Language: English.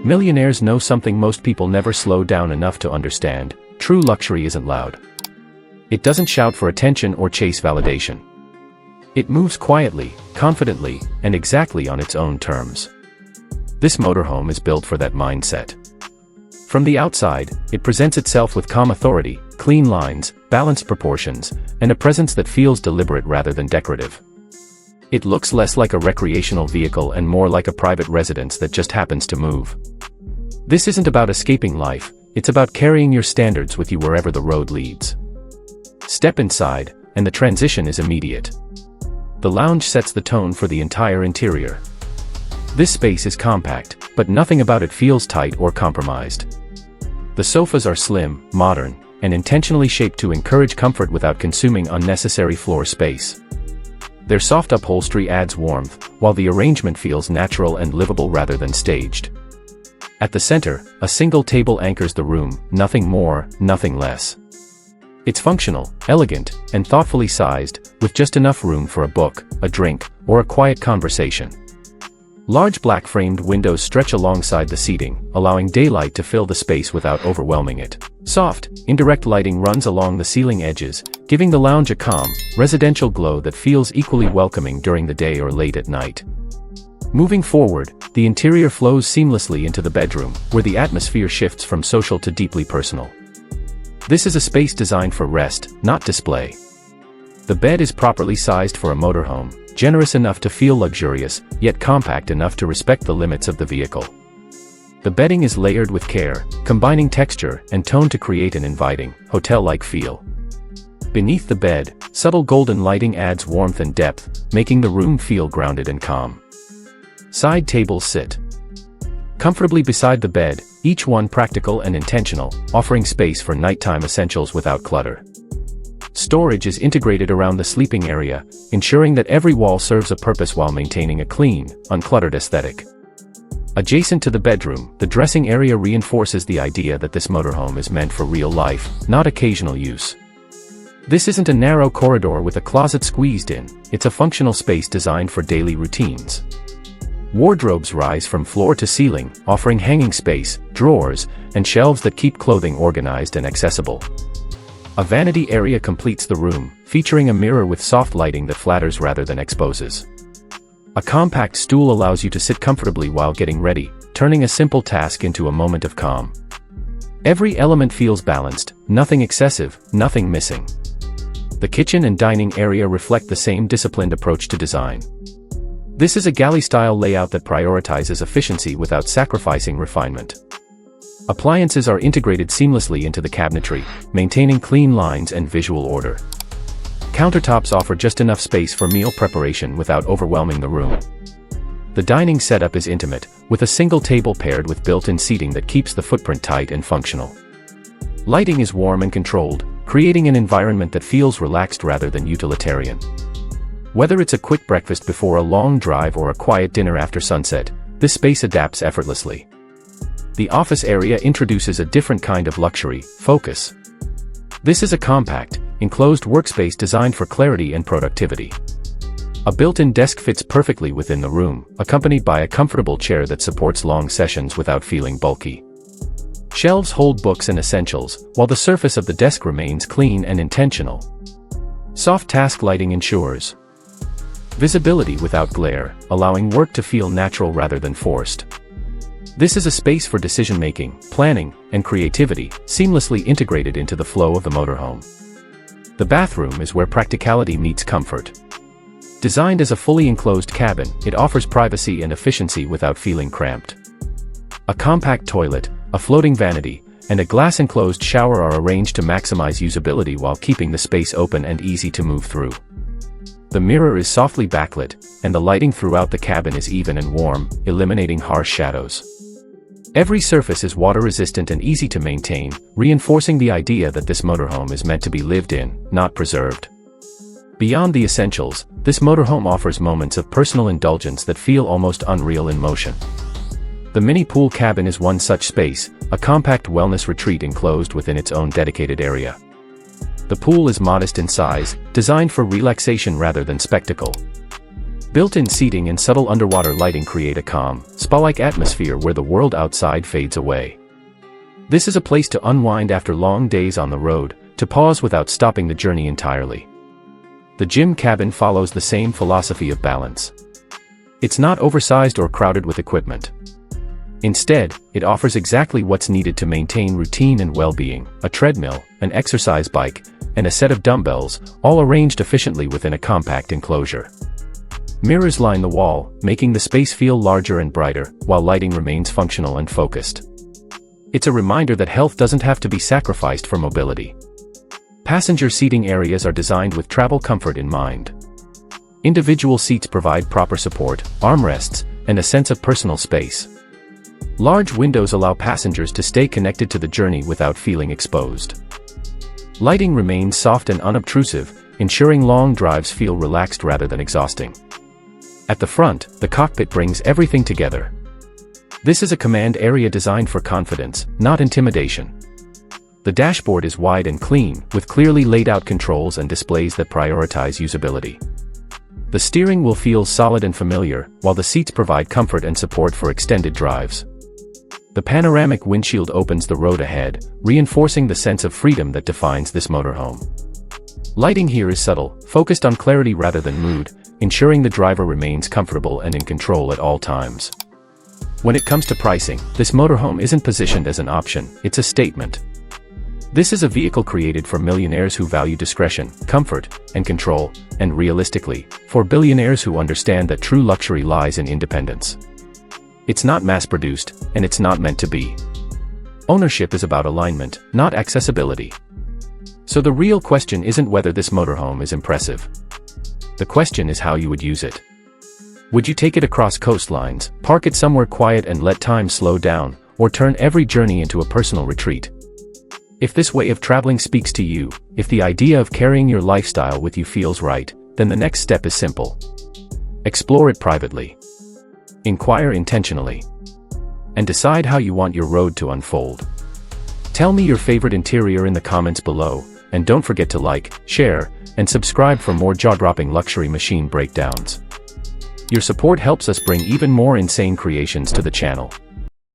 Millionaires know something most people never slow down enough to understand: true luxury isn't loud. It doesn't shout for attention or chase validation. It moves quietly, confidently, and exactly on its own terms. This motorhome is built for that mindset. From the outside, it presents itself with calm authority, clean lines, balanced proportions, and a presence that feels deliberate rather than decorative. It looks less like a recreational vehicle and more like a private residence that just happens to move. This isn't about escaping life, it's about carrying your standards with you wherever the road leads. Step inside, and the transition is immediate. The lounge sets the tone for the entire interior. This space is compact, but nothing about it feels tight or compromised. The sofas are slim, modern, and intentionally shaped to encourage comfort without consuming unnecessary floor space. Their soft upholstery adds warmth, while the arrangement feels natural and livable rather than staged. At the center, a single table anchors the room, nothing more, nothing less. It's functional, elegant, and thoughtfully sized, with just enough room for a book, a drink, or a quiet conversation. Large black-framed windows stretch alongside the seating, allowing daylight to fill the space without overwhelming it. Soft, indirect lighting runs along the ceiling edges, giving the lounge a calm, residential glow that feels equally welcoming during the day or late at night. Moving forward, the interior flows seamlessly into the bedroom, where the atmosphere shifts from social to deeply personal. This is a space designed for rest, not display. The bed is properly sized for a motorhome, generous enough to feel luxurious, yet compact enough to respect the limits of the vehicle. The bedding is layered with care, combining texture and tone to create an inviting, hotel-like feel. Beneath the bed, subtle golden lighting adds warmth and depth, making the room feel grounded and calm. Side tables sit comfortably beside the bed, each one practical and intentional, offering space for nighttime essentials without clutter. Storage is integrated around the sleeping area, ensuring that every wall serves a purpose while maintaining a clean, uncluttered aesthetic. Adjacent to the bedroom, the dressing area reinforces the idea that this motorhome is meant for real life, not occasional use. This isn't a narrow corridor with a closet squeezed in, it's a functional space designed for daily routines. Wardrobes rise from floor to ceiling, offering hanging space, drawers, and shelves that keep clothing organized and accessible. A vanity area completes the room, featuring a mirror with soft lighting that flatters rather than exposes. A compact stool allows you to sit comfortably while getting ready, turning a simple task into a moment of calm. Every element feels balanced, nothing excessive, nothing missing. The kitchen and dining area reflect the same disciplined approach to design. This is a galley-style layout that prioritizes efficiency without sacrificing refinement. Appliances are integrated seamlessly into the cabinetry, maintaining clean lines and visual order. Countertops offer just enough space for meal preparation without overwhelming the room. The dining setup is intimate, with a single table paired with built-in seating that keeps the footprint tight and functional. Lighting is warm and controlled, creating an environment that feels relaxed rather than utilitarian. Whether it's a quick breakfast before a long drive or a quiet dinner after sunset, this space adapts effortlessly. The office area introduces a different kind of luxury: focus. This is a compact, enclosed workspace designed for clarity and productivity. A built-in desk fits perfectly within the room, accompanied by a comfortable chair that supports long sessions without feeling bulky. Shelves hold books and essentials, while the surface of the desk remains clean and intentional. Soft task lighting ensures visibility without glare, allowing work to feel natural rather than forced. This is a space for decision-making, planning, and creativity, seamlessly integrated into the flow of the motorhome. The bathroom is where practicality meets comfort. Designed as a fully enclosed cabin, it offers privacy and efficiency without feeling cramped. A compact toilet, a floating vanity, and a glass-enclosed shower are arranged to maximize usability while keeping the space open and easy to move through. The mirror is softly backlit, and the lighting throughout the cabin is even and warm, eliminating harsh shadows. Every surface is water-resistant and easy to maintain, reinforcing the idea that this motorhome is meant to be lived in, not preserved. Beyond the essentials, this motorhome offers moments of personal indulgence that feel almost unreal in motion. The mini pool cabin is one such space, a compact wellness retreat enclosed within its own dedicated area. The pool is modest in size, designed for relaxation rather than spectacle. Built-in seating and subtle underwater lighting create a calm, spa-like atmosphere where the world outside fades away. This is a place to unwind after long days on the road, to pause without stopping the journey entirely. The gym cabin follows the same philosophy of balance. It's not oversized or crowded with equipment. Instead, it offers exactly what's needed to maintain routine and well-being: a treadmill, an exercise bike, and a set of dumbbells, all arranged efficiently within a compact enclosure. Mirrors line the wall, making the space feel larger and brighter, while lighting remains functional and focused. It's a reminder that health doesn't have to be sacrificed for mobility. Passenger seating areas are designed with travel comfort in mind. Individual seats provide proper support, armrests, and a sense of personal space. Large windows allow passengers to stay connected to the journey without feeling exposed. Lighting remains soft and unobtrusive, ensuring long drives feel relaxed rather than exhausting. At the front, the cockpit brings everything together. This is a command area designed for confidence, not intimidation. The dashboard is wide and clean, with clearly laid out controls and displays that prioritize usability. The steering wheel feels solid and familiar, while the seats provide comfort and support for extended drives. The panoramic windshield opens the road ahead, reinforcing the sense of freedom that defines this motorhome. Lighting here is subtle, focused on clarity rather than mood, ensuring the driver remains comfortable and in control at all times. When it comes to pricing, this motorhome isn't positioned as an option, it's a statement. This is a vehicle created for millionaires who value discretion, comfort, and control, and realistically, for billionaires who understand that true luxury lies in independence. It's not mass-produced, and it's not meant to be. Ownership is about alignment, not accessibility. So the real question isn't whether this motorhome is impressive. The question is how you would use it. Would you take it across coastlines, park it somewhere quiet and let time slow down, or turn every journey into a personal retreat? If this way of traveling speaks to you, if the idea of carrying your lifestyle with you feels right, then the next step is simple. Explore it privately. Inquire intentionally. And decide how you want your road to unfold. Tell me your favorite interior in the comments below, and don't forget to like, share, and subscribe for more jaw-dropping luxury machine breakdowns. Your support helps us bring even more insane creations to the channel.